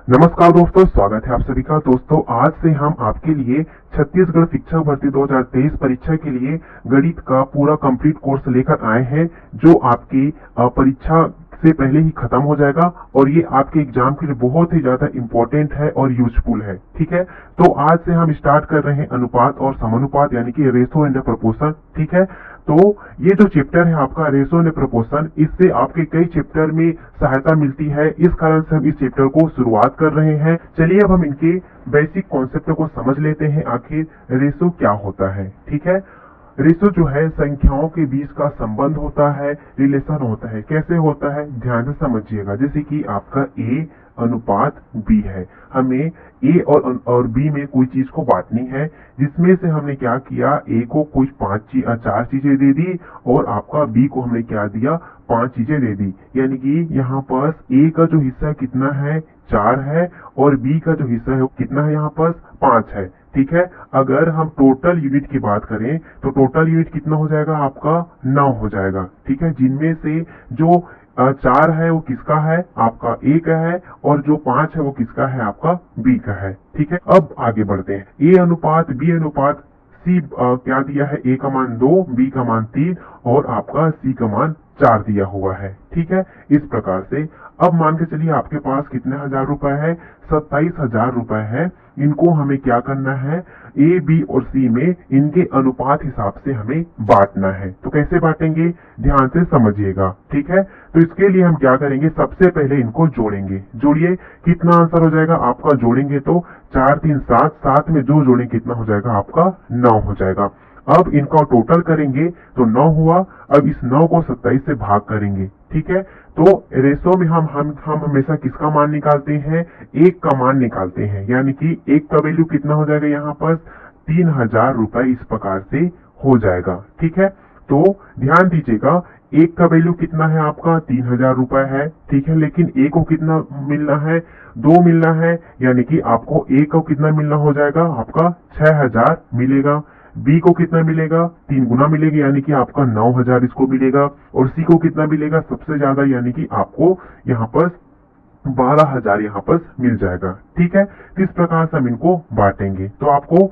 नमस्कार दोस्तों, स्वागत है आप सभी का। दोस्तों, आज से हम आपके लिए छत्तीसगढ़ शिक्षक भर्ती 2023 परीक्षा के लिए गणित का पूरा कंप्लीट कोर्स लेकर आए हैं, जो आपकी परीक्षा से पहले ही खत्म हो जाएगा और ये आपके एग्जाम के लिए बहुत ही ज्यादा इंपॉर्टेंट है और यूजफुल है। ठीक है, तो आज से हम स्टार्ट कर रहे हैं अनुपात और समानुपात, यानी कि रेशो एंड प्रोपोर्शन। ठीक है, तो ये जो चैप्टर है आपका रेशो एंड प्रोपोर्शन, इससे आपके कई चैप्टर में सहायता मिलती है। इस कारण से हम इस चैप्टर को शुरुआत कर रहे हैं। चलिए अब हम इनके बेसिक कॉन्सेप्ट को समझ लेते हैं, आखिर रेशो क्या होता है। ठीक है, रेशो जो है संख्याओं के बीच का संबंध होता है, रिलेशन होता है। कैसे होता है, ध्यान से समझिएगा। जैसे कि आपका ए अनुपात बी है, हमें ए और बी में कोई चीज को बांटनी है, जिसमें से हमने क्या किया, ए को कुछ 4 चीजें दे दी और आपका बी को हमने क्या दिया, 5 चीजें दे दी। यानी कि यहाँ पर ए का जो हिस्सा कितना है, 4 है, और बी का जो हिस्सा है वो कितना है, यहाँ पर 5 है। ठीक है, अगर हम टोटल यूनिट की बात करें तो टोटल यूनिट कितना हो जाएगा, आपका 9 हो जाएगा। ठीक है, जिनमें से जो 4 है वो किसका है, आपका ए का है, और जो 5 है वो किसका है, आपका बी का है। ठीक है, अब आगे बढ़ते हैं। ए अनुपात बी अनुपात सी क्या दिया है, ए का मान 2, बी का मान 3 और आपका सी का मान 4 दिया हुआ है। ठीक है, इस प्रकार से अब मान के चलिए आपके पास कितने हजार रुपए है, 27,000 रुपए है। इनको हमें क्या करना है, ए बी और सी में इनके अनुपात हिसाब से हमें बांटना है। तो कैसे बांटेंगे, ध्यान से समझिएगा। ठीक है, तो इसके लिए हम क्या करेंगे, सबसे पहले इनको जोड़ेंगे। जोड़िए, कितना आंसर हो जाएगा आपका, जोड़ेंगे तो 4 3 7, 7 में जो जोड़ेंगे कितना हो जाएगा, आपका 9 हो जाएगा। अब इनका टोटल करेंगे तो 9 हुआ। अब इस 9 को 27 से भाग करेंगे। ठीक है, तो रेशो में हम हमेशा किसका मान निकालते हैं, एक का मान निकालते हैं। यानी कि एक का वैल्यू कितना हो जाएगा, यहाँ पर 3,000 रुपए इस प्रकार से हो जाएगा। ठीक है, तो ध्यान दीजिएगा, एक का वैल्यू कितना है, आपका 3,000 रुपए है। ठीक है, लेकिन ए को कितना मिलना है, 2 मिलना है। यानी कि आपको ए को कितना मिलना हो जाएगा, आपका 6,000 मिलेगा। बी को कितना मिलेगा, 3 गुना मिलेगा, यानी कि आपका 9,000 इसको मिलेगा। और सी को कितना मिलेगा, सबसे ज्यादा, यानी कि आपको यहाँ पर 12,000 यहाँ पर मिल जाएगा। ठीक है, इस प्रकार से हम इनको बांटेंगे। तो आपको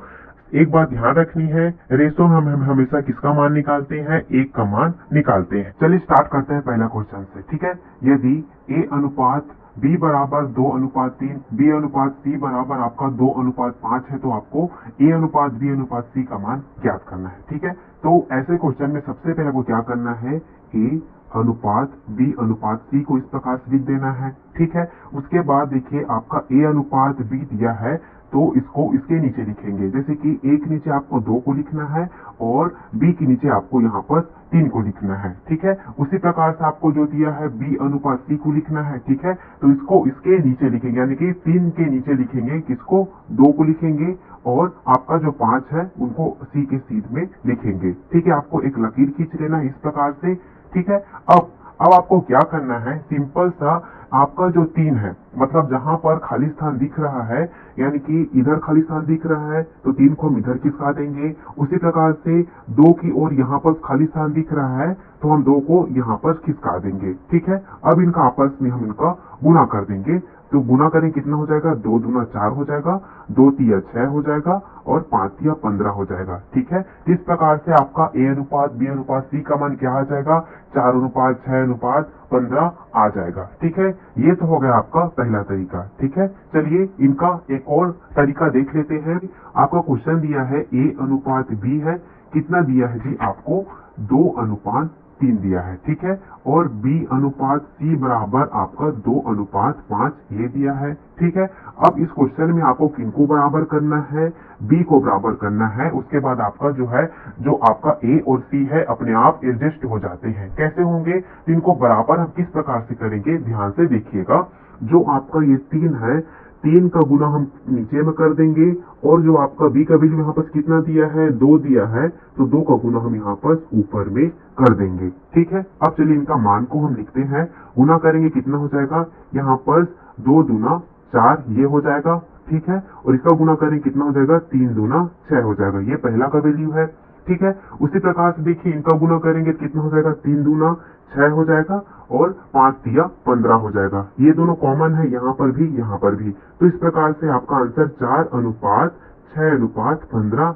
एक बात ध्यान रखनी है, रेशो में हम हमेशा किसका मान निकालते हैं, एक का मान निकालते हैं। चलिए स्टार्ट करते हैं पहला क्वेश्चन से। ठीक है, यदि ए अनुपात बी बराबर 2:3, बी अनुपात सी बराबर आपका 2:5 है, तो आपको ए अनुपात बी अनुपात सी का मान ज्ञात करना है। ठीक है, तो ऐसे क्वेश्चन में सबसे पहले आपको क्या करना है, ए अनुपात बी अनुपात सी को इस प्रकार से लिख देना है। ठीक है, उसके बाद देखिए आपका ए अनुपात बी दिया है, तो इसको इसके नीचे लिखेंगे। जैसे कि ए के नीचे आपको 2 को लिखना है और बी के नीचे आपको यहाँ पर 3 को लिखना है। ठीक है, उसी प्रकार से आपको जो दिया है बी अनुपात सी को लिखना है। ठीक है, तो इसको इसके नीचे लिखेंगे, यानी कि 3 के नीचे लिखेंगे, किसको, 2 को लिखेंगे और आपका जो 5 है उनको सी के सीध में लिखेंगे। ठीक है, आपको एक लकीर खींच लेना है इस प्रकार से। ठीक है, अब आपको क्या करना है, सिंपल सा, आपका जो 3 है, मतलब जहां पर खाली स्थान दिख रहा है, यानी कि इधर खाली स्थान दिख रहा है, तो 3 को हम इधर खिसका देंगे। उसी प्रकार से 2 की ओर यहाँ पर खाली स्थान दिख रहा है, तो हम 2 को यहाँ पर खिसका देंगे। ठीक है, अब इनका आपस में हम इनका गुणा कर देंगे। तो गुना करें कितना हो जाएगा, 2 दूना 4 हो जाएगा, 2 तिया 6 हो जाएगा और 5 तिया 15 हो जाएगा। ठीक है, इस प्रकार से आपका ए अनुपात बी अनुपात सी का मान क्या आ जाएगा, 4:6:15 आ जाएगा। ठीक है, ये तो हो गया आपका पहला तरीका। ठीक है, चलिए इनका एक और तरीका देख लेते हैं। आपका क्वेश्चन दिया है ए अनुपात बी है, कितना दिया है जी, आपको 2:3 दिया है। ठीक है, और बी अनुपात सी बराबर आपका 2:5 ये दिया है। ठीक है, अब इस क्वेश्चन में आपको किनको बराबर करना है, बी को बराबर करना है। उसके बाद आपका जो है, जो आपका ए और सी है अपने आप एडजस्ट हो जाते हैं। कैसे होंगे, तो इनको बराबर हम किस प्रकार से करेंगे, ध्यान से देखिएगा। जो आपका ये 3 है, 3 का गुना हम नीचे में कर देंगे, और जो आपका बी का वैल्यू यहाँ पर कितना दिया है, 2 दिया है, तो 2 का गुना हम यहाँ पर ऊपर में कर देंगे। ठीक है, अब चलिए इनका मान को हम लिखते हैं। गुना करेंगे कितना हो जाएगा, यहाँ पर 2 दूना 4 ये हो जाएगा। ठीक है, और इसका गुना करें कितना हो जाएगा, 3 दूना 6 हो जाएगा। ये पहला का वैल्यू है। ठीक है। उसी प्रकार से देखिए इनका गुना करेंगे तो कितना हो जाएगा, 3 दूना 6 हो जाएगा और 5 तिया 15 हो जाएगा। ये दोनों कॉमन है यहाँ पर भी यहाँ पर भी। तो इस प्रकार से आपका आंसर 4:6:15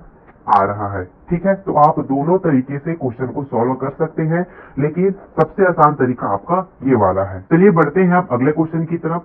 आ रहा है। ठीक है, तो आप दोनों तरीके से क्वेश्चन को सॉल्व कर सकते हैं, लेकिन सबसे आसान तरीका आपका ये वाला है। चलिए बढ़ते हैं आप अगले क्वेश्चन की तरफ।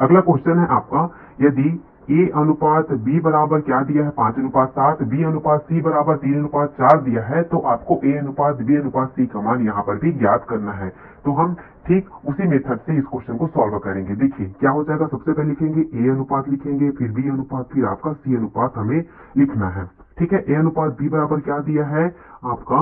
अगला क्वेश्चन है आपका, यदि A अनुपात B बराबर क्या दिया है, 5:7, B अनुपात C बराबर 3:4 दिया है, तो आपको A अनुपात B अनुपात C का मान यहाँ पर भी ज्ञात करना है। तो हम ठीक उसी मेथड से इस क्वेश्चन को सॉल्व करेंगे। देखिए क्या हो जाएगा, सबसे पहले लिखेंगे A अनुपात, लिखेंगे फिर B अनुपात, फिर आपका C अनुपात हमें लिखना है। ठीक है, A अनुपात B बराबर क्या दिया है आपका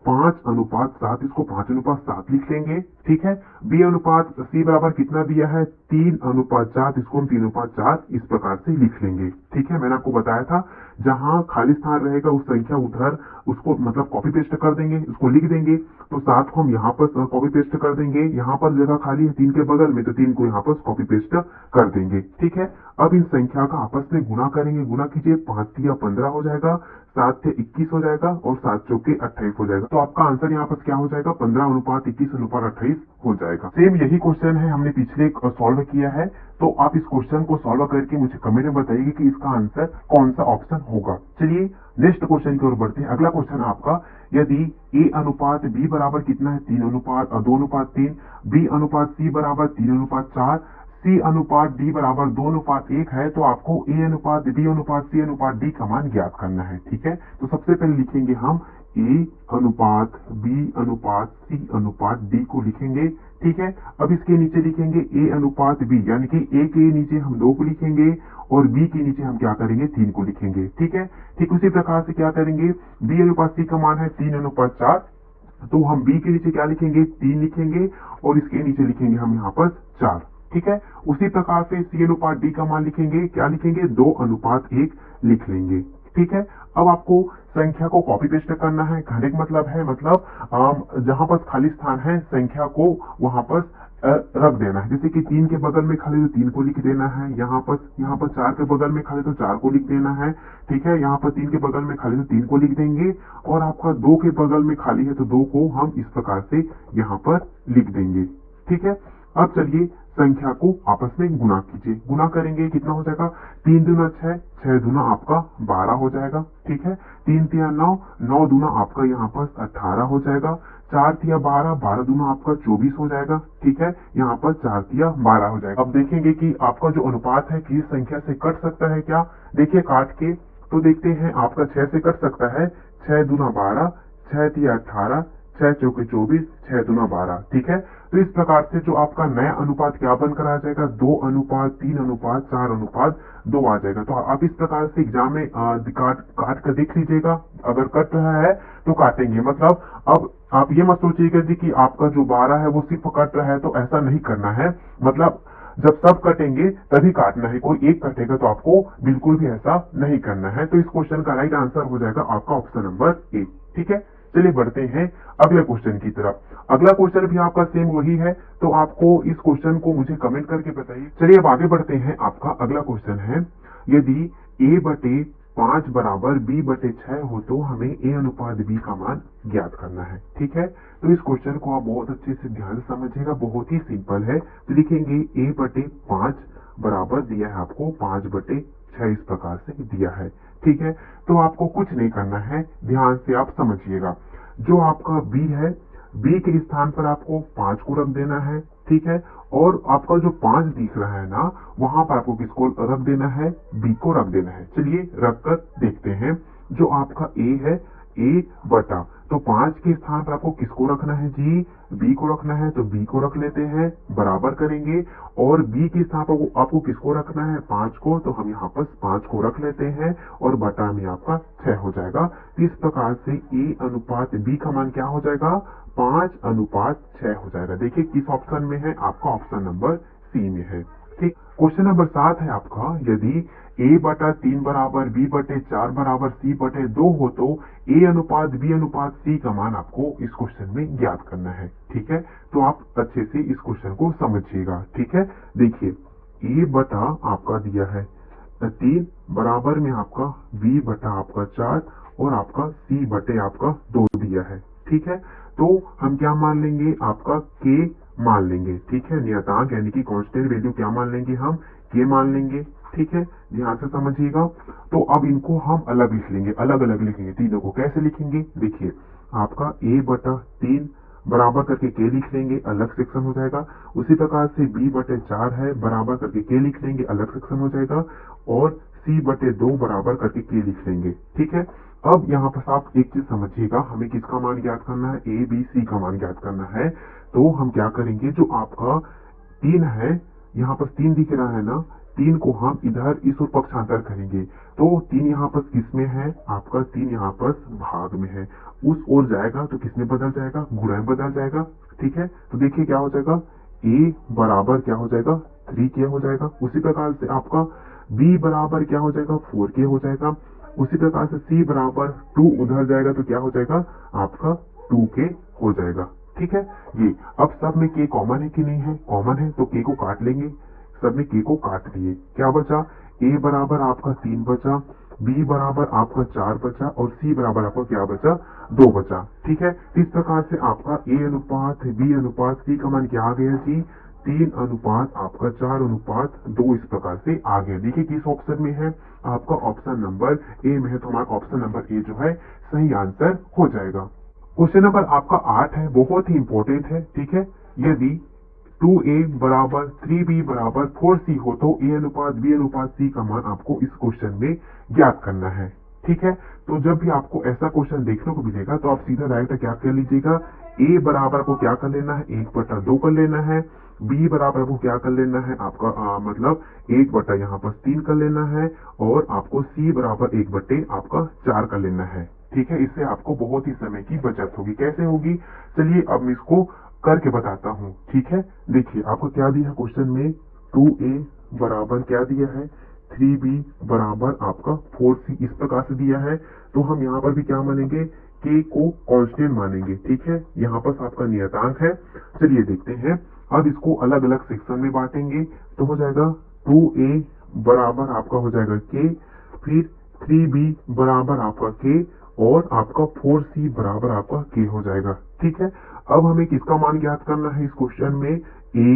5:7, इसको 5:7 लिख लेंगे। ठीक है, B अनुपात C बराबर कितना दिया है 3:4, इसको हम 3:4 इस प्रकार से लिख लेंगे। ठीक है, मैंने आपको बताया था जहां खाली स्थान रहेगा उस संख्या उधर उसको मतलब कॉपी पेस्ट कर देंगे, उसको लिख देंगे। तो 7 को हम यहाँ पर कॉपी पेस्ट कर देंगे, यहाँ पर जगह खाली है 3 के बगल में, तो 3 को यहाँ पर कॉपी पेस्ट कर देंगे। ठीक है, अब इन संख्या का आपस में गुना करेंगे। गुना कीजिए, 5 तिया 15 हो जाएगा, 7 से 21 हो जाएगा और 7 चौके 28 हो जाएगा। तो आपका आंसर यहाँ पर क्या हो जाएगा, 15:21:28 हो जाएगा। सेम यही क्वेश्चन है हमने पिछले सॉल्व किया है। तो आप इस क्वेश्चन को सॉल्व करके मुझे कमेंट में बताइए कि इसका आंसर कौन सा ऑप्शन होगा। चलिए नेक्स्ट क्वेश्चन की ओर बढ़ते हैं। अगला क्वेश्चन आपका, यदि A अनुपात B बराबर कितना है 2:3, B अनुपात C बराबर 3:4, C अनुपात D बराबर 2:1 है, तो आपको A अनुपात B अनुपात C अनुपात D का मान ज्ञात करना है। ठीक है, तो सबसे पहले लिखेंगे हम A अनुपात B अनुपात C अनुपात D को लिखेंगे। ठीक है, अब इसके नीचे लिखेंगे A अनुपात B, यानी कि A के नीचे हम 2 को लिखेंगे और B के नीचे हम क्या करेंगे 3 को लिखेंगे। ठीक है, ठीक उसी प्रकार से क्या करेंगे, B अनुपात C का मान है 3:4, तो हम B के नीचे क्या लिखेंगे 3 लिखेंगे और इसके नीचे लिखेंगे हम यहाँ पर 4। ठीक है, उसी प्रकार से C अनुपात D का मान लिखेंगे, क्या लिखेंगे 2:1 लिख लेंगे। ठीक है, अब आपको संख्या को कॉपी पेस्ट करना है। कहने का मतलब है जहां पर खाली स्थान है संख्या को वहां पर रख देना है। जैसे कि 3 के बगल में खाली तो 3 को लिख देना है, यहाँ पर 4 के बगल में खाली तो 4 को लिख देना है। ठीक है, यहाँ पर 3 के बगल में खाली तो 3 को लिख देंगे और आपका 2 के बगल में खाली है तो 2 को हम इस प्रकार से यहाँ पर लिख देंगे। ठीक है, अब चलिए संख्या को आपस में गुना कीजिए। गुना करेंगे कितना हो जाएगा, 3 दूना 6, 6 दूना आपका 12 हो जाएगा। ठीक है, 3 तिया 9, 9 दूना आपका यहाँ पर 18 हो जाएगा। 4 तिया 12, 12 दूना आपका 24 हो जाएगा। ठीक है, यहाँ पर 4 तिया 12 हो जाएगा। अब देखेंगे कि आपका जो अनुपात है किस संख्या से कट सकता है क्या। देखिए काट के तो देखते हैं, आपका 6 से कट सकता है। 6 दूना 12, 6 तिया 18, 6 चौके 24, 6 दूना 12। ठीक है, तो इस प्रकार से जो आपका नया अनुपात क्या बनकर आ जाएगा, 2:3:4:2 आ जाएगा। तो आप इस प्रकार से एग्जाम में काट कर देख लीजिएगा। अगर कट रहा है तो काटेंगे, मतलब अब आप ये मत सोचिएगा जी कि आपका जो 12 है वो सिर्फ कट रहा है, तो ऐसा नहीं करना है। मतलब जब सब कटेंगे तभी काटना है, कोई एक कटेगा तो आपको बिल्कुल भी ऐसा नहीं करना है। तो इस क्वेश्चन का राइट आंसर हो जाएगा आपका ऑप्शन नंबर ए। ठीक है, चलिए बढ़ते हैं अगले क्वेश्चन की तरफ। अगला क्वेश्चन भी आपका सेम वही है, तो आपको इस क्वेश्चन को मुझे कमेंट करके बताइए। चलिए अब आगे बढ़ते हैं। आपका अगला क्वेश्चन है, यदि A/5 बराबर B/6 हो तो हमें A अनुपात B का मान ज्ञात करना है। ठीक है, तो इस क्वेश्चन को आप बहुत अच्छे से ध्यान से समझिएगा, बहुत ही सिंपल है। तो लिखेंगे A/5 बराबर दिया है आपको 5/6 इस प्रकार से दिया है। ठीक है, तो आपको कुछ नहीं करना है, ध्यान से आप समझिएगा। जो आपका B है, B के स्थान पर आपको 5 को रख देना है। ठीक है, और आपका जो 5 दिख रहा है ना, वहां पर आपको किसको रख देना है, B को रख देना है। चलिए रख कर देखते हैं। जो आपका A है, A बटा, तो 5 के स्थान पर आपको किसको रखना है जी, B को रखना है, तो B को रख लेते हैं, बराबर करेंगे। और B के स्थान पर आपको किसको रखना है, 5 को, तो हम यहाँ पर 5 को रख लेते हैं और बटा में आपका 6 हो जाएगा। इस प्रकार से A अनुपात B का मान क्या हो जाएगा, 5:6 हो जाएगा। देखिए किस ऑप्शन में है, आपका ऑप्शन नंबर सी में है। ठीक, क्वेश्चन नंबर 7 है आपका, यदि A/3 बराबर B/4 बराबर C/2 हो तो A अनुपात B अनुपात C का मान आपको इस क्वेश्चन में ज्ञात करना है। ठीक है, तो आप अच्छे से इस क्वेश्चन को समझिएगा। ठीक है, देखिए A बटा आपका दिया है 3 बराबर में आपका B बटा आपका 4 और आपका सी बटे आपका 2 दिया है। ठीक है, तो हम क्या मान लेंगे, आपका के मान लेंगे। ठीक है, नियतांक यानी कि कांस्टेंट वैल्यू क्या मान लेंगे, हम के मान लेंगे। ठीक है, ध्यान से समझिएगा। तो अब इनको हम अलग लिख लेंगे, अलग अलग लिखेंगे तीनों को। कैसे लिखेंगे, देखिए आपका a बटा 3 बराबर करके के लिख लेंगे, अलग सेक्शन हो जाएगा। उसी प्रकार से b बटे 4 है, बराबर करके के लिख लेंगे, अलग सेक्शन हो जाएगा। और c बटे 2 बराबर करके के लिख लेंगे। ठीक है, अब यहाँ पर आप एक चीज समझिएगा, हमें किसका मान ज्ञात करना है, ए बी सी का मान ज्ञात करना है। तो हम क्या करेंगे, जो आपका 3 है, यहाँ पर 3 दिख रहा है ना, 3 को हम इधर इस ओर पक्षांतर करेंगे। तो 3 यहाँ पर किस में है, आपका 3 यहाँ पर भाग में है। उस ओर जाएगा तो किस में बदल जाएगा, गुणा में बदल जाएगा। ठीक है, तो देखिए क्या हो जाएगा, a बराबर क्या हो जाएगा, 3k हो जाएगा। उसी प्रकार से आपका b बराबर क्या हो जाएगा, 4k हो जाएगा। उसी प्रकार से c बराबर 2 उधर जाएगा तो क्या हो जाएगा, आपका 2k हो जाएगा। ठीक है, ये अब सब में k कॉमन है कि नहीं है, कॉमन है, तो k को काट लेंगे। सब में k को काट लिए, क्या बचा, a बराबर आपका 3 बचा, b बराबर आपका 4 बचा, और c बराबर आपका क्या बचा, 2 बचा। ठीक है, इस प्रकार से आपका a अनुपात b अनुपात c का मान क्या आ गया जी, 3 अनुपात आपका 4 अनुपात 2 इस प्रकार से आ गया। देखिए किस ऑप्शन में है, आपका ऑप्शन नंबर ए में है, तो हमारा ऑप्शन नंबर ए जो है सही आंसर हो जाएगा। क्वेश्चन नंबर आपका 8 है, बहुत ही इंपॉर्टेंट है। ठीक है, यदि 2a बराबर 3b बराबर 4c हो तो a अनुपात b अनुपात c का मान आपको इस क्वेश्चन में ज्ञात करना है। ठीक है, तो जब भी आपको ऐसा क्वेश्चन देखने को मिलेगा तो आप सीधा डायरेक्ट क्या कर लीजिएगा, a बराबर को क्या कर लेना है, 1/2 कर लेना है। b बराबर को क्या कर लेना है, आपका मतलब 1 यहाँ पर 3 कर लेना है। और आपको c बराबर 1 आपका 4 कर लेना है। ठीक है, इससे आपको बहुत ही समय की बचत होगी। कैसे होगी, चलिए अब मैं इसको करके बताता हूँ। ठीक है, देखिए आपको क्या दिया क्वेश्चन में, 2a बराबर क्या दिया है, 3b बराबर आपका 4c इस प्रकार से दिया है। तो हम यहाँ पर भी क्या मानेंगे, k को कांस्टेंट मानेंगे। ठीक है, यहाँ पर आपका नियतांक है। चलिए देखते हैं, अब इसको अलग अलग सेक्शन में बांटेंगे तो हो जाएगा 2a बराबर आपका हो जाएगा k, फिर 3b बराबर आपका k, और आपका 4c बराबर आपका k हो जाएगा। ठीक है, अब हमें किसका मान ज्ञात करना है इस क्वेश्चन में, a,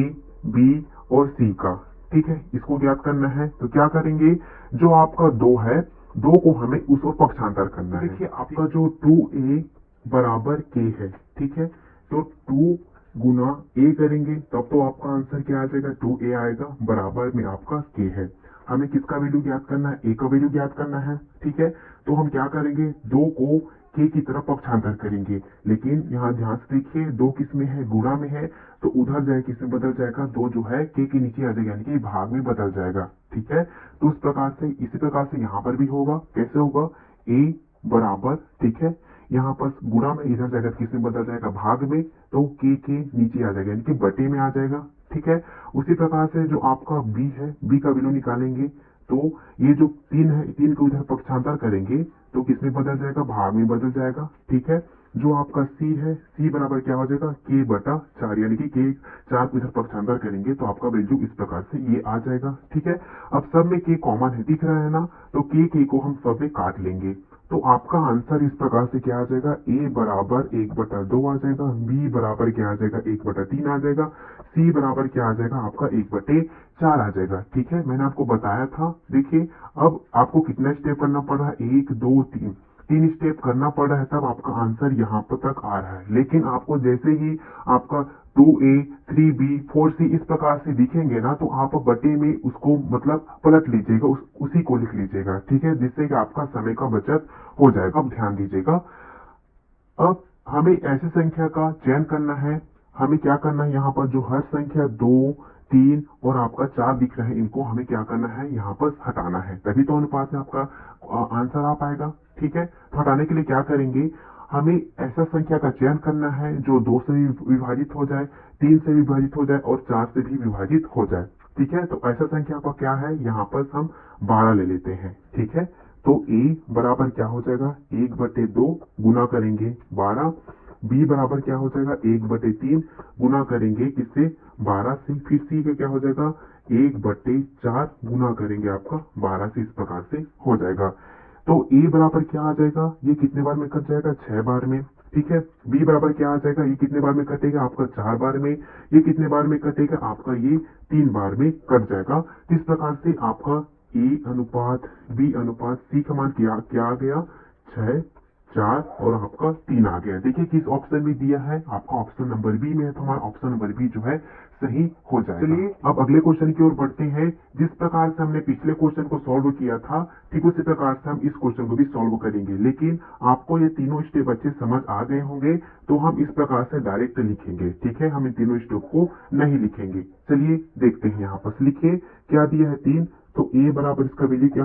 b और c का। ठीक है, इसको ज्ञात करना है तो क्या करेंगे, जो आपका 2 है, 2 को हमें उस ओर पक्षांतर करना है। देखिए आपका जो 2a बराबर k है, ठीक है, तो 2 गुना a करेंगे तब तो आपका आंसर क्या आ जाएगा, 2a आएगा, बराबर में आपका k है। हमें किसका वैल्यू ज्ञात करना है, a का वैल्यू ज्ञात करना है। ठीक है, तो हम क्या करेंगे, 2 को k की तरफ पक्षांतर करेंगे। लेकिन यहाँ ध्यान से देखिए, 2 किस में है, गुणा में है, तो उधर जाए किस में बदल जाएगा, 2 जो है k के नीचे आ जाएगा, यानी कि भाग में बदल जाएगा। ठीक है, तो उस प्रकार से इसी प्रकार से यहाँ पर भी होगा। कैसे होगा, a बराबर, ठीक है, यहाँ पर गुणा में इधर जाएगा किस में बदल जाएगा, भाग में, तो k के नीचे आ जाएगा, यानी कि बटे में आ जाएगा। ठीक है, उसी प्रकार से जो आपका b है, b का वैल्यू निकालेंगे तो ये जो 3 है, 3 को इधर पक्षांतर करेंगे तो किसमें बदल जाएगा, भाग में बदल जाएगा। ठीक है, जो आपका c है, c बराबर क्या हो जाएगा, k बटा 4, यानी कि k 4 को इधर पक्षांतर करेंगे तो आपका वैल्यू इस प्रकार से ये आ जाएगा। ठीक है, अब सब में k कॉमन है, दिख रहा है ना, तो k को हम सब में काट लेंगे तो आपका आंसर इस प्रकार से क्या आ जाएगा, a बराबर 1/2 आ जाएगा, b बराबर क्या आ जाएगा, 1/3 आ जाएगा, c बराबर क्या आ जाएगा, आपका 1/4 आ जाएगा। ठीक है, मैंने आपको बताया था। देखिए अब आपको कितना स्टेप करना पड़ रहा है, 1 2 3 स्टेप करना पड़ रहा है, तब आपका आंसर यहाँ पर तक आ रहा है। लेकिन आपको जैसे ही आपका 2a 3b 4c इस प्रकार से दिखेंगे ना, तो आप बटे में उसको मतलब पलट लीजिएगा, उसी को लिख लीजिएगा। ठीक है, जिससे कि आपका समय का बचत हो जाएगा। अब ध्यान दीजिएगा, अब हमें ऐसी संख्या का चयन करना है। हमें क्या करना है, यहाँ पर जो हर संख्या 2 3 और आपका 4 दिख रहे हैं, इनको हमें क्या करना है, यहाँ पर हटाना है, तभी तो अनुपात में आपका आंसर आ पाएगा। ठीक है, तो हटाने के लिए क्या करेंगे, हमें ऐसा संख्या का चयन करना है जो 2 से भी विभाजित हो जाए, 3 से विभाजित हो जाए और 4 से भी विभाजित हो जाए। ठीक है, तो ऐसा संख्या का क्या है, यहाँ पर हम 12 ले लेते हैं। ठीक है, तो a बराबर क्या हो जाएगा, 1/2 गुना करेंगे 12, b बराबर क्या हो जाएगा, 1/3 गुना करेंगे किससे, 12 से, फिर c का क्या हो जाएगा, 1/4 गुना करेंगे आपका 12 से, इस प्रकार से हो जाएगा। तो ए बराबर क्या आ जाएगा, ये कितने बार में कट जाएगा, 6 बार में। ठीक है, बी बराबर क्या आ जाएगा, ये कितने बार में कटेगा आपका, 4 बार में। ये कितने बार में कटेगा आपका, ये 3 बार में कट जाएगा। इस प्रकार से आपका ए अनुपात बी अनुपात सी का मान क्या आ गया, 6, 4 और आपका 3 आ गया। देखिए किस ऑप्शन में दिया है, आपका ऑप्शन नंबर बी में है, तो हमारा ऑप्शन नंबर बी जो है सही हो जाएगा। चलिए अब अगले क्वेश्चन की ओर बढ़ते हैं। जिस प्रकार से हमने पिछले क्वेश्चन को सॉल्व किया था, ठीक उसी प्रकार से हम इस क्वेश्चन को भी सॉल्व करेंगे, लेकिन आपको ये तीनों स्टेप अच्छे समझ आ गए होंगे, तो हम इस प्रकार से डायरेक्ट लिखेंगे। ठीक है, हम इन तीनों स्टेप को नहीं लिखेंगे। चलिए देखते हैं, यहाँ पर लिखिए क्या दिया है, 3। तो ए बराबर इसका वैल्यू क्या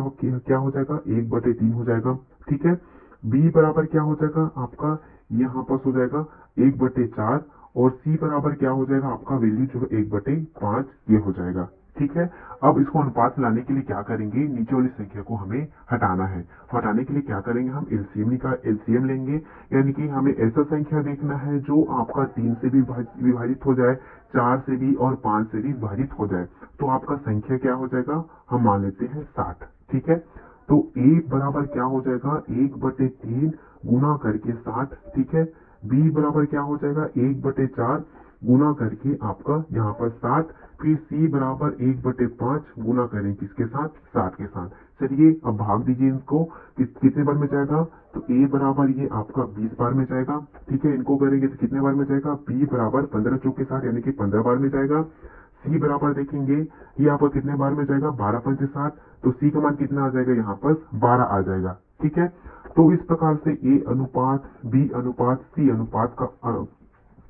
हो जाएगा, 1/3 हो जाएगा। ठीक है, बी बराबर क्या हो जाएगा आपका, यहाँ पर हो जाएगा 1/4 और सी बराबर क्या हो जाएगा आपका वैल्यू जो है 1/5 ये हो जाएगा। ठीक है, अब इसको अनुपात लाने के लिए क्या करेंगे, नीचे वाली संख्या को हमें हटाना है। हटाने के लिए क्या करेंगे, हम एलसीएम लेंगे, यानी कि हमें ऐसा संख्या देखना है जो आपका 3 से भी विभाजित हो जाए, 4 से भी और 5 से भी विभाजित हो जाए। तो आपका संख्या क्या हो जाएगा, हम मान लेते हैं 60। ठीक है, तो ए बराबर क्या हो जाएगा, 1/3 गुना करके 60। ठीक है, बी बराबर क्या हो जाएगा, 1/4 गुना करके आपका यहाँ पर 60। फिर सी बराबर 1/5 गुना करें किसके साथ, 60 के साथ। चलिए अब भाग दीजिए इनको, कितने बार में जाएगा, तो ए बराबर ये आपका 20 बार में जाएगा। ठीक है, इनको करेंगे तो कितने बार में जाएगा, बी बराबर 15 चौके 60 यानी कि 15 बार में जाएगा। सी बराबर देखेंगे ये आपका कितने बार में जाएगा, 12×5 60। तो सी का मान कितना आ जाएगा, यहाँ पर 12 आ जाएगा। ठीक है, तो इस प्रकार से ए अनुपात बी अनुपात सी अनुपात का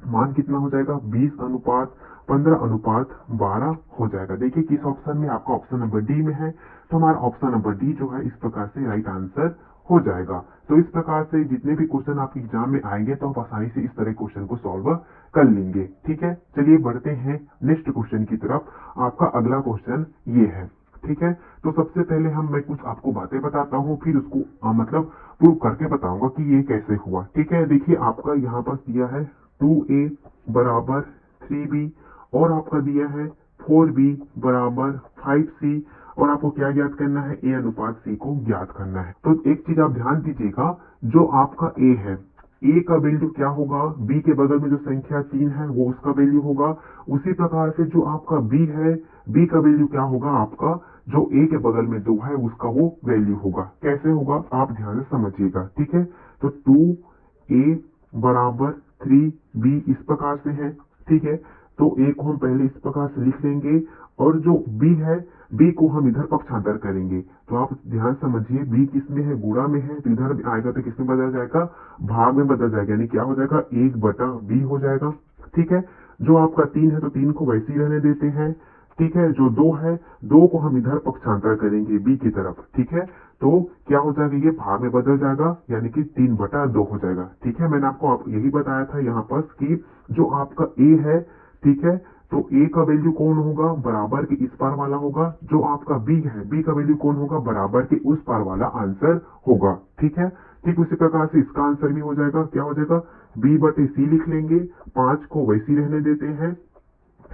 मान कितना हो जाएगा, 20:15:12 हो जाएगा। देखिए किस ऑप्शन में, आपका ऑप्शन नंबर डी में है, तो हमारा ऑप्शन नंबर डी जो है इस प्रकार से राइट आंसर हो जाएगा। तो इस प्रकार से जितने भी क्वेश्चन आपके एग्जाम में आएंगे तो आप आसानी से इस तरह क्वेश्चन को सॉल्व कर लेंगे। ठीक है, चलिए बढ़ते हैं नेक्स्ट क्वेश्चन की तरफ। आपका अगला क्वेश्चन ये है। ठीक है, तो सबसे पहले मैं कुछ आपको बातें बताता हूँ, फिर उसको मतलब प्रूव करके बताऊंगा कि ये कैसे हुआ। ठीक है, देखिए आपका यहाँ पर दिया है 2a बराबर 3b और आपका दिया है 4b बराबर 5c और आपको क्या ज्ञात करना है, a अनुपात c को ज्ञात करना है। तो एक चीज आप ध्यान दीजिएगा, जो आपका a है, a का वैल्यू क्या होगा, b के बगल में जो संख्या 3 है वो उसका वैल्यू होगा। उसी प्रकार से जो आपका b है, b का वैल्यू क्या होगा आपका, जो a के बगल में 2 है उसका वो वैल्यू होगा। कैसे होगा आप ध्यान से समझिएगा। ठीक है, तो 2a बराबर 3b इस प्रकार से है। ठीक है, तो a को हम पहले इस प्रकार से लिख लेंगे और जो b है, b को हम इधर पक्षांतर करेंगे। तो आप ध्यान समझिए, b किस में है, गुणा में है, तो इधर आएगा तो किस में बदल जाएगा, भाग में बदल जाएगा, यानी क्या हो जाएगा 1/b हो जाएगा। ठीक है, जो आपका 3 है तो 3 को वैसे ही रहने देते हैं। ठीक है, जो 2 है, 2 को हम इधर पक्षांतर करेंगे b की तरफ। ठीक है, तो क्या हो जाएगा, ये भाग में बदल जाएगा, यानी कि 3/2 हो जाएगा। ठीक है, मैंने आपको यही बताया था यहाँ पर कि जो आपका a है, ठीक है, तो a का वैल्यू कौन होगा, बराबर के इस पार वाला होगा। जो आपका b है, b का वैल्यू कौन होगा, बराबर के उस पार वाला आंसर होगा। ठीक है, ठीक उसी प्रकार से इसका आंसर भी हो जाएगा, क्या हो जाएगा, b/c लिख लेंगे, 5 को वैसी रहने देते हैं।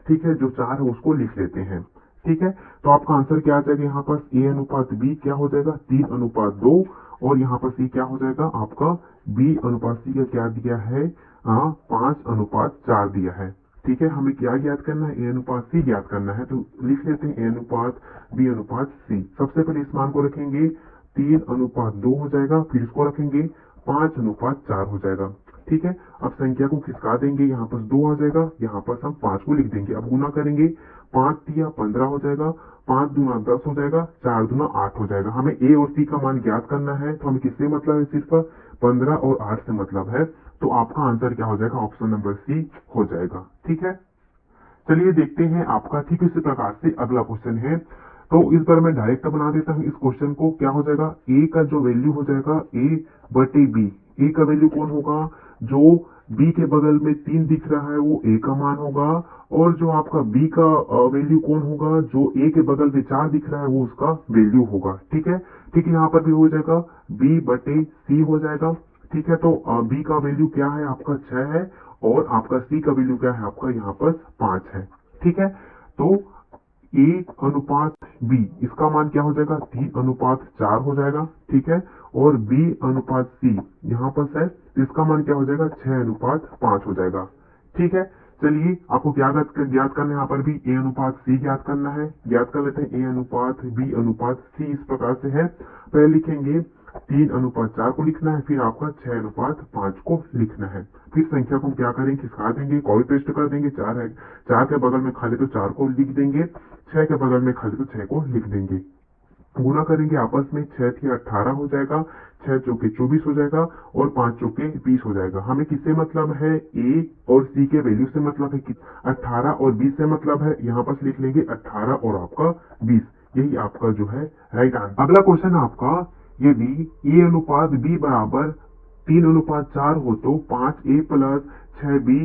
ठीक है, जो 4 है उसको लिख लेते हैं। ठीक है, तो आपका आंसर क्या आ जाएगा, यहाँ पर a अनुपात b क्या हो जाएगा, 3:2 और यहाँ पर c क्या हो जाएगा आपका, b अनुपात c का क्या दिया है, 5:4 दिया है। ठीक है, हमें क्या ज्ञात करना है, a अनुपात c ज्ञात करना है, तो लिख लेते हैं a अनुपात b अनुपात c। सबसे पहले इस मान को रखेंगे, 3:2 हो जाएगा, फिर इसको रखेंगे 5:4 हो जाएगा। ठीक है, अब संख्या को खिसका देंगे, यहाँ पर 2 आ जाएगा, यहाँ पर हम 5 को लिख देंगे। अब गुना करेंगे, 5×3 = 15 हो जाएगा, 5×2 = 10 हो जाएगा, 4×2 = 8 हो जाएगा। हमें a और c का मान ज्ञात करना है, तो हमें किससे मतलब है, सिर्फ 15 और 8 से मतलब है। तो आपका आंसर क्या हो जाएगा, ऑप्शन नंबर सी हो जाएगा। ठीक है, चलिए देखते हैं आपका ठीक इसी प्रकार से अगला क्वेश्चन है। तो इस बार मैं डायरेक्ट बना देता हूं इस क्वेश्चन को। क्या हो जाएगा, a का जो वैल्यू हो जाएगा a/b, a का वैल्यू कौन होगा, जो b के बगल में 3 दिख रहा है वो a का मान होगा, और जो आपका b का वैल्यू कौन होगा, जो a के बगल में 4 दिख रहा है वो उसका वैल्यू होगा। ठीक है, ठीक है, यहाँ पर भी हो जाएगा b/c हो जाएगा। ठीक है, तो b का वैल्यू क्या है आपका 6 है और आपका c का वैल्यू क्या है आपका यहाँ पर 5 है। ठीक है, तो A अनुपात B, इसका मान क्या हो जाएगा 3:4 हो जाएगा, ठीक है। और B अनुपात C यहाँ पर है, इसका मान क्या हो जाएगा 6:5 हो जाएगा, ठीक है। चलिए आपको क्या ज्ञात करना है, यहाँ पर भी A अनुपात C ज्ञात करना है। ज्ञात कर लेते हैं A अनुपात B अनुपात C इस प्रकार से है। पहले लिखेंगे 3:4 को लिखना है, फिर आपका 6:5 को लिखना है। फिर संख्या को हम क्या करेंगे, खिसका देंगे, कॉपी पेस्ट कर देंगे। 4 है, 4 के बगल में खाली तो 4 को लिख देंगे, 6 के बगल में खाली तो 6 को लिख देंगे। गुना करेंगे आपस में, 6 थी 18 हो जाएगा, 6 चौके 24 हो जाएगा और 5 चौके 20 हो जाएगा। हमें किससे मतलब है, A और C के वैल्यू से मतलब है कि 18 और 20 से मतलब है। यहाँ पर लिख लेंगे 18 और आपका 20, यही आपका जो है राइट आंसर। अगला क्वेश्चन आपका, यदि A अनुपात B बराबर 3:4 हो तो 5A plus 6B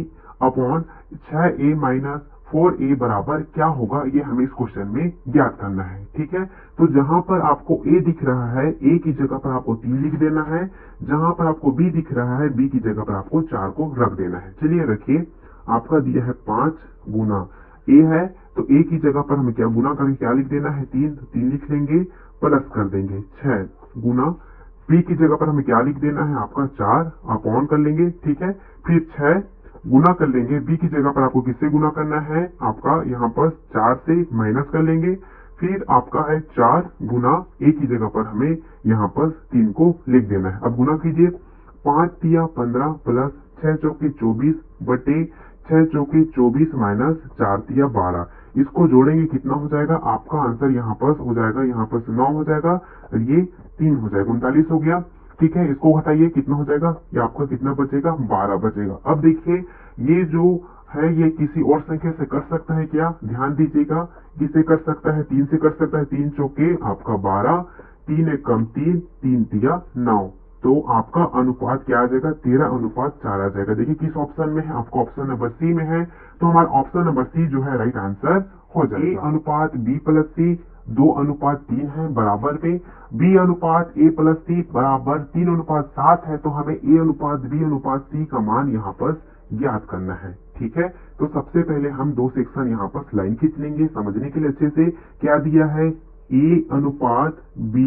upon 6A minus 4A बराबर क्या होगा, ये हमें इस क्वेश्चन में ज्ञात करना है, ठीक है। तो जहां पर आपको A दिख रहा है, A की जगह पर आपको 3 लिख देना है। जहां पर आपको B दिख रहा है, B की जगह पर आपको 4 को रख देना है। चलिए रखिए, आपका दिया है 5 गुना A है, तो A की जगह पर हमें क्या गुना करके क्या लिख देना है 3, तो 3 लिख लेंगे, प्लस कर देंगे 6 गुना B की जगह पर हमें क्या लिख देना है आपका 4, अपॉन कर लेंगे, ठीक है। फिर 6 गुना कर लेंगे, B की जगह पर आपको किससे गुना करना है, आपका यहाँ पर 4 से माइनस कर लेंगे। फिर आपका है 4 गुना A की जगह पर हमें यहाँ पर 3 को लिख देना है। अब गुना कीजिए, 5 तिया 15 प्लस 6 चौके 24 बटे 6 चौके 24 माइनस 4 तिया 12। इसको जोड़ेंगे कितना हो जाएगा, आपका आंसर यहाँ पर हो जाएगा, यहाँ पर 9 हो जाएगा और ये 3 हो जाएगा, 39 हो गया, ठीक है। इसको हटाइए, कितना हो जाएगा, ये आपका कितना बचेगा 12 बचेगा। अब देखिए ये जो है ये किसी और संख्या से कर सकता है क्या, ध्यान दीजिएगा, किससे कर सकता है, 3 से कर सकता है। 3 चौके आपका 12, 3 एक कम 3, 3 तिया 9, तो आपका अनुपात क्या आ जाएगा 13:4 आ जाएगा। देखिए किस ऑप्शन में है, आपका ऑप्शन नंबर सी में है, तो हमारा ऑप्शन नंबर सी जो है राइट आंसर हो जाएगा। A अनुपात B प्लस C 2:3 है बराबर में, B अनुपात A प्लस C बराबर 3:7 है, तो हमें A अनुपात B अनुपात C का मान यहाँ पर ज्ञात करना है, ठीक है। तो सबसे पहले हम 2 सेक्शन यहाँ पर लाइन खींच लेंगे समझने के लिए अच्छे से। क्या दिया है, A अनुपात B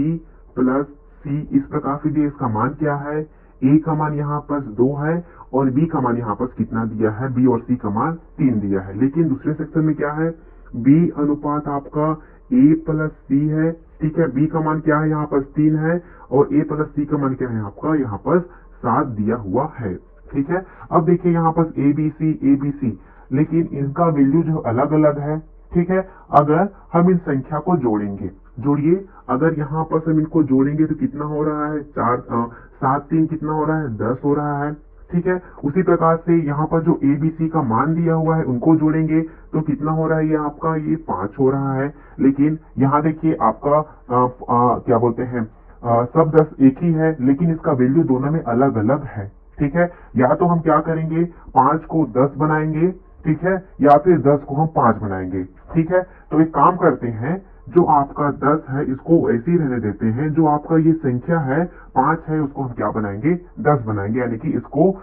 प्लस C इस प्रकार से दिया, इसका मान क्या है, A का मान यहाँ पर 2 है और B का मान यहाँ पर कितना दिया है, B और C का मान 3 दिया है। लेकिन दूसरे सेक्शन में क्या है, B अनुपात आपका A प्लस C है, ठीक है। B का मान क्या है यहाँ पर 3 है और A प्लस C का मान क्या है आपका यहाँ पर 7 दिया हुआ है, ठीक है। अब देखिए यहाँ पर ABC, लेकिन इनका वैल्यू जो अलग अलग है, ठीक है। अगर हम इन संख्या को जोड़ेंगे, जोड़िए, अगर यहाँ पर हम इनको जोड़ेंगे तो कितना हो रहा है 7 3 कितना हो रहा है 10 हो रहा है, ठीक है। उसी प्रकार से यहाँ पर जो ABC का मान दिया हुआ है उनको जोड़ेंगे तो कितना हो रहा है, ये आपका ये 5 हो रहा है। लेकिन यहाँ देखिए आपका क्या बोलते हैं, सब 10 एक ही है, लेकिन इसका वैल्यू दोनों में अलग अलग है, ठीक है। या तो हम क्या करेंगे 5 को 10 बनाएंगे, ठीक है, या फिर 10 को हम 5 बनाएंगे, ठीक है। तो एक काम करते हैं, जो आपका 10 है इसको ऐसे ही रहने देते हैं, जो आपका ये संख्या है 5 है उसको हम क्या बनाएंगे 10 बनाएंगे, यानी कि इसको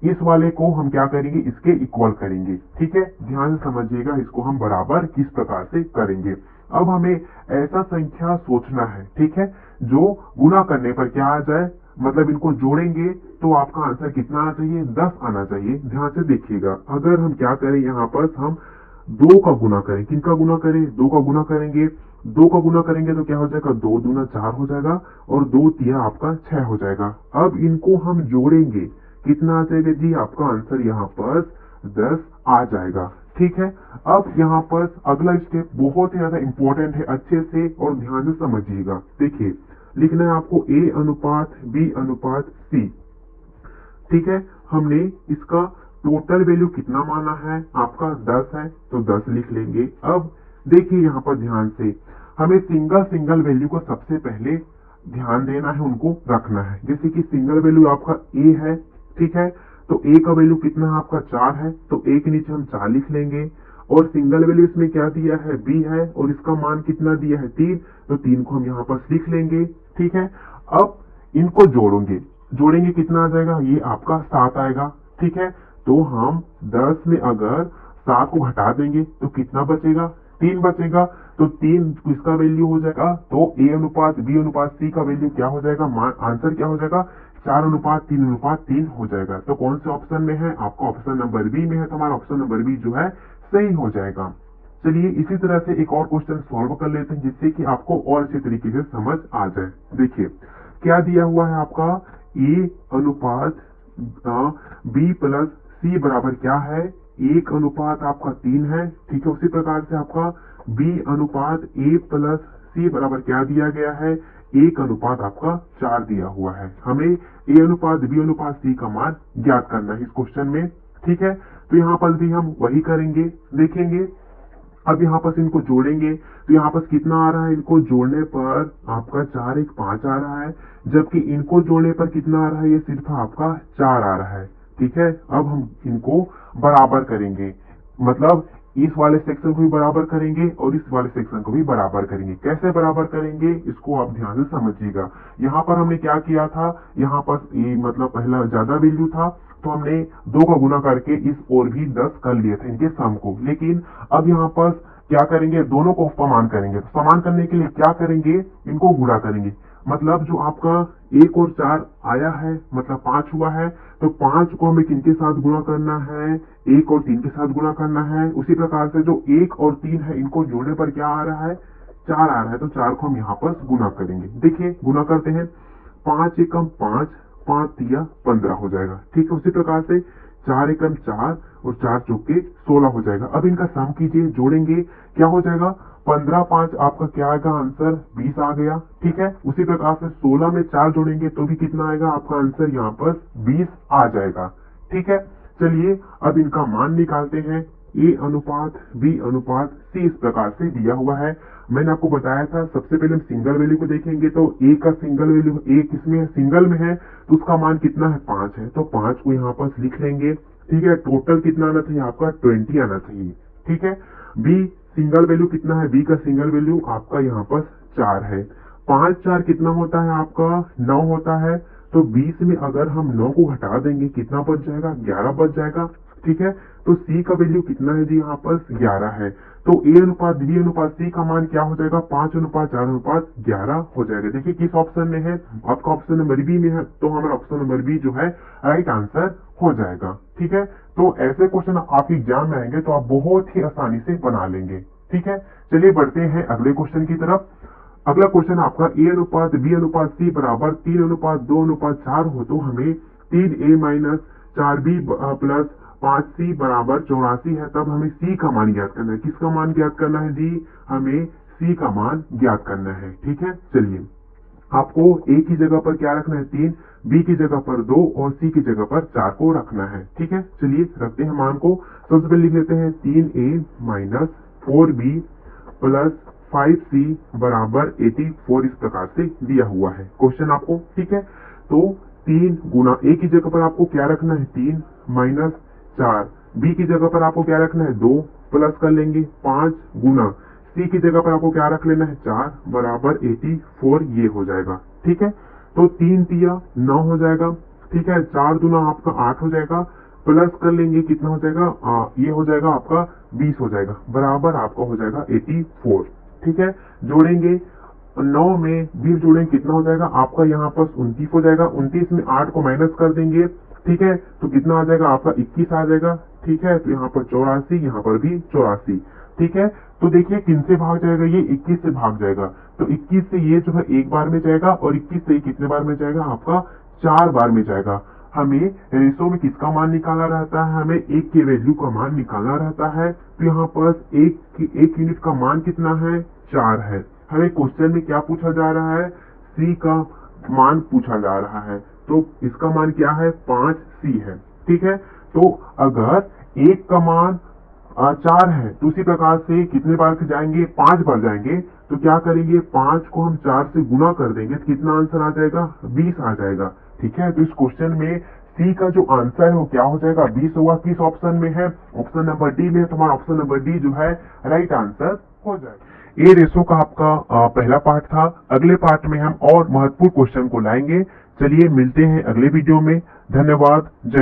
इस वाले को हम क्या करेंगे इसके इक्वल करेंगे, ठीक है। ध्यान से समझिएगा इसको हम बराबर किस प्रकार से करेंगे। अब हमें ऐसा संख्या सोचना है, ठीक है, जो गुना करने पर क्या आ जाए, मतलब इनको जोड़ेंगे तो आपका आंसर कितना आना चाहिए 10 आना चाहिए। ध्यान से देखिएगा, अगर हम क्या करें यहाँ पर हम 2 का गुना करें, किनका गुना करें 2 का गुना करेंगे, 2 का गुना करेंगे तो क्या हो जाएगा 2 दूना 4 हो जाएगा और 2 तिया आपका 6 हो जाएगा। अब इनको हम जोड़ेंगे, कितना आ जाएगा जी, आपका आंसर यहाँ पर 10 आ जाएगा, ठीक है। अब यहाँ पर अगला स्टेप बहुत ही ज्यादा इंपॉर्टेंट है, अच्छे से और ध्यान से समझिएगा। देखिए लिखना है आपको A अनुपात B अनुपात C, ठीक है। हमने इसका टोटल वैल्यू कितना माना है, आपका 10 है, तो 10 लिख लेंगे। अब देखिए यहाँ पर ध्यान से हमें सिंगल सिंगल वैल्यू को सबसे पहले ध्यान देना है, उनको रखना है। जैसे कि सिंगल वैल्यू आपका A है, ठीक है, तो A का वैल्यू कितना है आपका 4 है, तो A के नीचे हम 4 लिख लेंगे। और सिंगल वैल्यू इसमें क्या दिया है B है और इसका मान कितना दिया है 3, तो 3 को हम यहाँ पर लिख लेंगे, ठीक है। अब इनको जोड़ेंगे कितना आ जाएगा, ये आपका 7 आएगा, ठीक है। तो हम 10 में अगर 7 को घटा देंगे तो कितना बचेगा 3 बचेगा, तो 3 किसका वैल्यू हो जाएगा, तो ए अनुपात बी अनुपात सी का वैल्यू क्या हो जाएगा, आंसर क्या हो जाएगा, 4:3:3 हो जाएगा। तो कौन से ऑप्शन में है, आपका ऑप्शन नंबर बी में है, तो हमारा ऑप्शन नंबर बी जो है सही हो जाएगा। चलिए इसी तरह से एक और क्वेश्चन सॉल्व कर लेते हैं, जिससे कि आपको और अच्छे तरीके से समझ आ जाए। देखिए क्या दिया हुआ है आपका, ए अनुपात बी प्लस सी बराबर क्या है, 1 अनुपात आपका 3 है, ठीक है। उसी प्रकार से आपका बी अनुपात ए प्लस सी बराबर क्या दिया गया है, 1 अनुपात आपका 4 दिया हुआ है। हमें ए अनुपात बी अनुपात सी का मान ज्ञात करना है इस क्वेश्चन में, ठीक है। तो यहाँ पर भी हम वही करेंगे, देखेंगे। अब यहाँ पर इनको जोड़ेंगे तो यहाँ पर कितना आ रहा है, इनको जोड़ने पर आपका 4 1 5 आ रहा है, जबकि इनको जोड़ने पर कितना आ रहा है, ये सिर्फ आपका 4 आ रहा है, ठीक है। अब हम इनको बराबर करेंगे, मतलब इस वाले सेक्शन को भी बराबर करेंगे और इस वाले सेक्शन को भी बराबर करेंगे। कैसे बराबर करेंगे इसको आप ध्यान से समझिएगा। यहाँ पर हमने क्या किया था, यहाँ पर ये मतलब पहला ज्यादा वैल्यू था, तो हमने 2 का गुना करके इस और भी 10 कर लिए थे इनके सम को। लेकिन अब यहाँ पर क्या करेंगे, दोनों को समान करेंगे। तो समान करने के लिए क्या करेंगे, इनको गुणा करेंगे। मतलब जो आपका 1 और 4 आया है, मतलब 5 हुआ है, तो 5 को हमें किनके साथ गुणा करना है, 1 और 3 के साथ गुणा करना है। उसी प्रकार से जो 1 और 3 है, इनको जोड़ने पर क्या आ रहा है, 4 आ रहा है, तो 4 को हम यहाँ पर गुणा करेंगे। देखिए गुणा करते हैं, 5 एकम 5, 5 तिया 15 हो जाएगा, ठीक है। उसी प्रकार से 4 एकम 4 और 4 चौके 16 हो जाएगा। अब इनका सम कीजिए, जोड़ेंगे, क्या हो जाएगा, 15 5 आपका क्या आएगा, आंसर 20 आ गया, ठीक है। उसी प्रकार से 16 में 4 जोड़ेंगे तो भी कितना आएगा, आपका आंसर यहाँ पर 20 आ जाएगा, ठीक है। चलिए अब इनका मान निकालते हैं। ए अनुपात बी अनुपात सी इस प्रकार से दिया हुआ है। मैंने आपको बताया था, सबसे पहले हम सिंगल वैल्यू को देखेंगे, तो ए का सिंगल वैल्यू, ए किसमें है, सिंगल में है, तो उसका मान कितना है, 5 है, तो 5 को यहाँ पर लिख लेंगे, ठीक है। टोटल कितना आना चाहिए, आपका 20 आना चाहिए, ठीक है। बी सिंगल वैल्यू कितना है, बी का सिंगल वैल्यू आपका यहाँ पर 4 है। 5 4 कितना होता है, आपका 9 होता है, तो 20 में अगर हम 9 को घटा देंगे कितना बच जाएगा, 11 बच जाएगा, ठीक है। तो सी का वैल्यू कितना है जी, यहाँ पर 11 है। तो ए अनुपात बी अनुपात सी का मान क्या हो जाएगा, 5:4:11 हो जाएगा। देखिए किस ऑप्शन में है, आपका ऑप्शन नंबर बी में है, तो हमारा ऑप्शन नंबर बी जो है राइट आंसर हो जाएगा, ठीक है। तो ऐसे क्वेश्चन आपके एग्जाम में आएंगे तो आप बहुत ही आसानी से बना लेंगे, ठीक है। चलिए बढ़ते हैं अगले क्वेश्चन की तरफ। अगला क्वेश्चन आपका ए अनुपात बी अनुपात सी बराबर 3:2:4 हो, तो हमें 3a minus 4b plus 5c बराबर 84 है। तब हमें c का मान ज्ञात करना है। किसका मान ज्ञात करना है जी, हमें c का मान ज्ञात करना है, ठीक है। चलिए आपको a की जगह पर क्या रखना है, 3, b की जगह पर 2 और c की जगह पर 4 को रखना है, ठीक है। चलिए रखते हैं मान को। सबसे पहले लिख लेते हैं 3a minus 4b plus 5c बराबर 84 इस प्रकार से दिया हुआ है क्वेश्चन आपको, ठीक है। तो 3 गुना a की जगह पर आपको क्या रखना है, 3 माइनस 4, b की जगह पर आपको क्या रखना है, 2 प्लस कर लेंगे 5 गुना c की जगह पर आपको क्या रख लेना है, 4 बराबर 84 ये हो जाएगा, ठीक है। तो 3 तिया 9 हो जाएगा, ठीक है। 4 दूना आपका 8 हो जाएगा, प्लस कर लेंगे कितना हो जाएगा, ये हो जाएगा आपका 20 हो जाएगा, बराबर आपका हो जाएगा 84, ठीक है। जोड़ेंगे 9 में 20 जोड़ेंगे कितना हो जाएगा, आपका यहाँ पर 29 हो जाएगा। 29 में 8 को माइनस कर देंगे, ठीक है, तो कितना आ जाएगा, आपका 21 आ जाएगा, ठीक है। तो यहाँ पर 84, यहाँ पर भी 84, ठीक है। तो देखिए किन से भाग जाएगा, ये 21 से भाग जाएगा। तो 21 से ये जो है एक बार में जाएगा और 21 से कितने बार में जाएगा, आपका 4 बार में जाएगा। हमें रेशो में किसका मान निकालना रहता है, हमें एक के वैल्यू का मान निकालना रहता है। तो यहाँ पर एक यूनिट का मान कितना है, 4 है। हमें क्वेश्चन में क्या पूछा जा रहा है, c का मान पूछा जा रहा है, तो इसका मान क्या है, 5c है, ठीक है। तो अगर एक का मान 4 है, तो उसी प्रकार से कितने बार से जाएंगे, 5 बार जाएंगे। तो क्या करेंगे, 5 को हम 4 से गुना कर देंगे तो कितना आंसर आ जाएगा, 20 आ जाएगा, ठीक है। तो इस क्वेश्चन में सी का जो आंसर है वो क्या हो जाएगा, 20 होगा। किस ऑप्शन में है, ऑप्शन नंबर डी में है, तो हमारा ऑप्शन नंबर डी जो है राइट आंसर हो जाएगा। ये रेशो का आपका पहला पार्ट था। अगले पार्ट में हम और महत्वपूर्ण क्वेश्चन को लाएंगे। चलिए मिलते हैं अगले वीडियो में। धन्यवाद, जय हिंद।